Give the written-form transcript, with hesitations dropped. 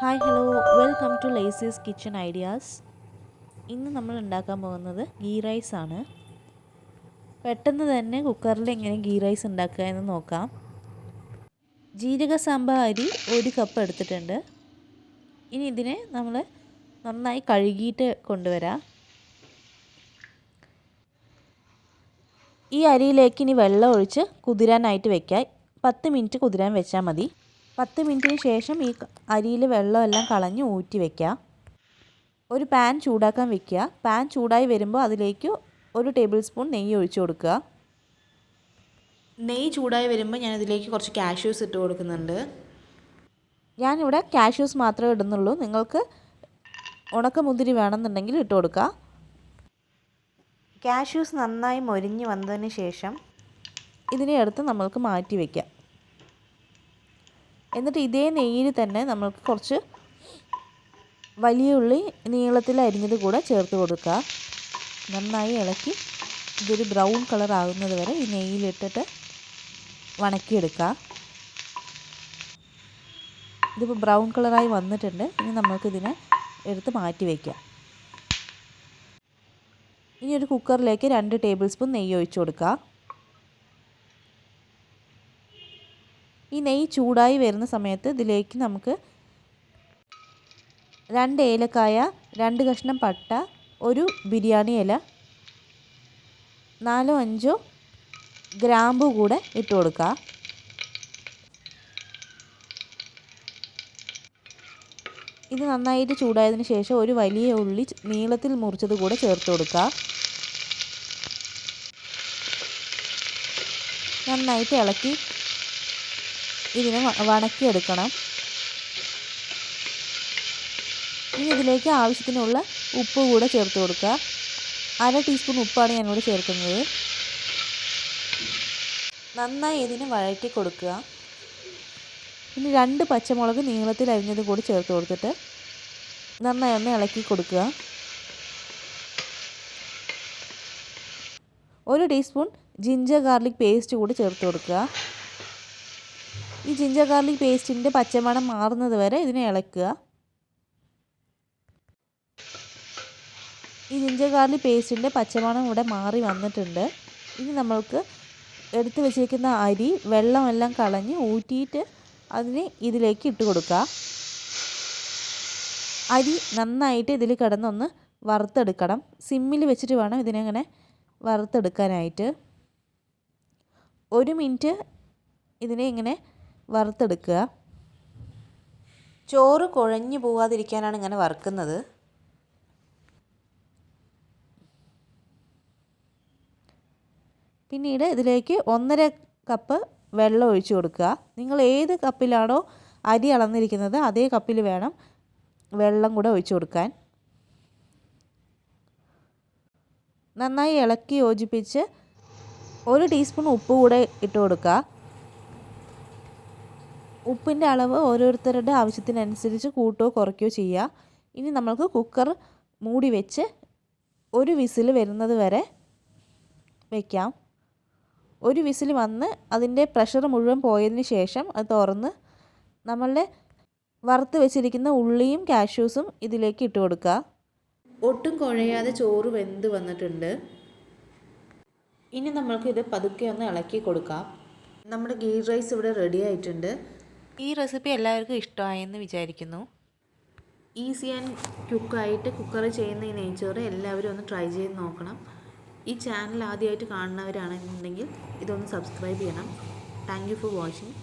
Hi hello, welcome to Lazy's Kitchen Ideas. ഇന്ന് നമ്മൾ ഉണ്ടാക്കാൻ പോകുന്നത് ഗീ റൈസ് ആണ്. പെട്ടെന്ന് തന്നെ കുക്കറിൽ എങ്ങനെ ഗീ റൈസ് ഉണ്ടാക്കുക എന്ന് നോക്കാം. ജീരക സാമ്പാ അരി 1 കപ്പ് എടുത്തിട്ടുണ്ട്. ഇനി ഇതിനെ നമ്മൾ നന്നായി കഴുകിയിട്ട് കൊണ്ടുവരാം. ഈ അരിയിലേക്ക് ഇനി വെള്ളം ഒഴിച്ച് കുതിരാനായിട്ട് വെക്കാം. 10 മിനിറ്റ് കുതിരാൻ വെച്ചാൽ മതി. 10 മിനിറ്റിന് ശേഷം ഈ അരിയിൽ വെള്ളമെല്ലാം കളഞ്ഞ് ഊറ്റി വയ്ക്കുക. ഒരു പാൻ ചൂടാക്കാൻ വെക്കുക. പാൻ ചൂടായി വരുമ്പോൾ അതിലേക്ക് 1 ടേബിൾ സ്പൂൺ നെയ്യ് ഒഴിച്ചു കൊടുക്കുക. നെയ്യ് ചൂടായി വരുമ്പോൾ ഞാനതിലേക്ക് കുറച്ച് കാഷ്യൂസ് ഇട്ട് കൊടുക്കുന്നുണ്ട്. ഞാനിവിടെ കാഷ്യൂസ് മാത്രമേ ഇടുന്നുള്ളൂ. നിങ്ങൾക്ക് ഉണക്കമുന്തിരി വേണമെന്നുണ്ടെങ്കിൽ ഇട്ട് കൊടുക്കുക. കാഷ്യൂസ് നന്നായി മൊരിഞ്ഞ് വന്നതിന് ശേഷം ഇതിനെ എടുത്ത് നമ്മൾക്ക് മാറ്റി വയ്ക്കാം. എന്നിട്ട് ഇതേ നെയ്യിൽ തന്നെ നമ്മൾക്ക് കുറച്ച് വലിയ ഉള്ളി നീളത്തിൽ അരിഞ്ഞത് കൂടെ ചേർത്ത് കൊടുക്കുക. നന്നായി ഇളക്കി ഇതൊരു ബ്രൗൺ കളർ ആകുന്നത് വരെ ഈ നെയ്യിലിട്ടിട്ട് വണക്കിയെടുക്കുക. ഇതിപ്പോൾ ബ്രൗൺ കളറായി വന്നിട്ടുണ്ട്. ഇനി നമ്മൾക്കിതിനെ എടുത്ത് മാറ്റി വയ്ക്കാം. ഇനി ഒരു കുക്കറിലേക്ക് 2 ടേബിൾ സ്പൂൺ നെയ്യ് ഒഴിച്ചു കൊടുക്കുക. ഈ നെയ്യ് ചൂടായി വരുന്ന സമയത്ത് ഇതിലേക്ക് നമുക്ക് 2 ഏലക്കായ, 2 കഷ്ണം പട്ട, 1 ബിരിയാണി ഇല, 4-5 ഗ്രാമ്പു കൂടെ ഇട്ട് കൊടുക്കുക. ഇത് നന്നായിട്ട് ചൂടായതിന് ശേഷം ഒരു വലിയ ഉള്ളി നീളത്തിൽ മുറിച്ചത് കൂടെ ചേർത്ത് കൊടുക്കുക. നന്നായിട്ട് ഇളക്കി ഇതിനെ വണക്കിയെടുക്കണം. ഇനി ഇതിലേക്ക് ആവശ്യത്തിനുള്ള ഉപ്പ് കൂടെ ചേർത്ത് കൊടുക്കുക. 1/2 ടീസ്പൂൺ ഉപ്പാണ് ഞാനിവിടെ ചേർക്കുന്നത്. നന്നായി ഇതിനെ വഴറ്റി കൊടുക്കുക. ഇനി 2 പച്ചമുളക് നീളത്തിൽ അരിഞ്ഞത് കൂടി ചേർത്ത് കൊടുത്തിട്ട് നന്നായി ഒന്ന് ഇളക്കി കൊടുക്കുക. 1 ടീസ്പൂൺ ജിഞ്ചർ ഗാർലിക് പേസ്റ്റ് കൂടി ചേർത്ത് കൊടുക്കുക. ഈ ജിഞ്ചർ ഗാർലിക് പേസ്റ്റിൻ്റെ പച്ചമണം മാറുന്നത് വരെ ഇതിനെ ഇളക്കുക. ഈ ജിഞ്ചർ ഗാർലിക് പേസ്റ്റിൻ്റെ പച്ചമണം ഇവിടെ മാറി വന്നിട്ടുണ്ട്. ഇനി നമ്മൾക്ക് എടുത്ത് വെച്ചിരിക്കുന്ന അരി വെള്ളമെല്ലാം കളഞ്ഞ് ഊറ്റിയിട്ട് അതിനെ ഇതിലേക്ക് ഇട്ട് കൊടുക്കുക. അരി നന്നായിട്ട് ഇതിൽ കിടന്നൊന്ന് വറുത്തെടുക്കണം. സിമ്മിൽ വെച്ചിട്ട് വേണം ഇതിനെങ്ങനെ വറുത്തെടുക്കാനായിട്ട്. 1 മിനിറ്റ് ഇതിനെ ഇങ്ങനെ വറുത്തെടുക്കുക. ചോറ് കുഴഞ്ഞു പോവാതിരിക്കാനാണ് ഇങ്ങനെ വറുക്കുന്നത്. പിന്നീട് ഇതിലേക്ക് 1.5 കപ്പ് വെള്ളം ഒഴിച്ചു കൊടുക്കുക. നിങ്ങൾ ഏത് കപ്പിലാണോ അരി അളന്നിരിക്കുന്നത് അതേ കപ്പിൽ വേണം വെള്ളം കൂടെ ഒഴിച്ചു കൊടുക്കാൻ. നന്നായി ഇളക്കി യോജിപ്പിച്ച് 1 ടീസ്പൂൺ ഉപ്പ് കൂടെ ഇട്ട് കൊടുക്കുക. ഉപ്പിൻ്റെ അളവ് ഓരോരുത്തരുടെ ആവശ്യത്തിനനുസരിച്ച് കൂട്ടുകയോ കുറയ്ക്കുകയോ ചെയ്യുക. ഇനി നമ്മൾക്ക് കുക്കർ മൂടി വെച്ച് 1 വിസിൽ വരുന്നത് വരെ വയ്ക്കാം. 1 വിസിൽ വന്ന് അതിൻ്റെ പ്രഷർ മുഴുവൻ പോയതിന് ശേഷം അത് തുറന്ന് നമ്മളുടെ വറുത്ത് വെച്ചിരിക്കുന്ന ഉള്ളിയും കാഷ്യൂസും ഇതിലേക്ക് ഇട്ട് കൊടുക്കുക. ഒട്ടും കുഴയാതെ ചോറ് വെന്ത് വന്നിട്ടുണ്ട്. ഇനി നമ്മൾക്കിത് പതുക്കെ ഒന്ന് ഇളക്കി കൊടുക്കാം. നമ്മുടെ ഗീ റൈസ് ഇവിടെ റെഡി ആയിട്ടുണ്ട്. ഈ റെസിപ്പി എല്ലാവർക്കും ഇഷ്ടമായെന്ന് വിചാരിക്കുന്നു. ഈസി ആൻഡ് ക്വിക്കായിട്ട് കുക്കറിൽ ചെയ്യുന്ന ഈ നെയ്ച്ചോറ് എല്ലാവരും ഒന്ന് ട്രൈ ചെയ്ത് നോക്കണം. ഈ ചാനൽ ആദ്യമായിട്ട് കാണുന്നവരാണെന്നുണ്ടെങ്കിൽ ഇതൊന്ന് സബ്സ്ക്രൈബ് ചെയ്യണം. Thank you for watching.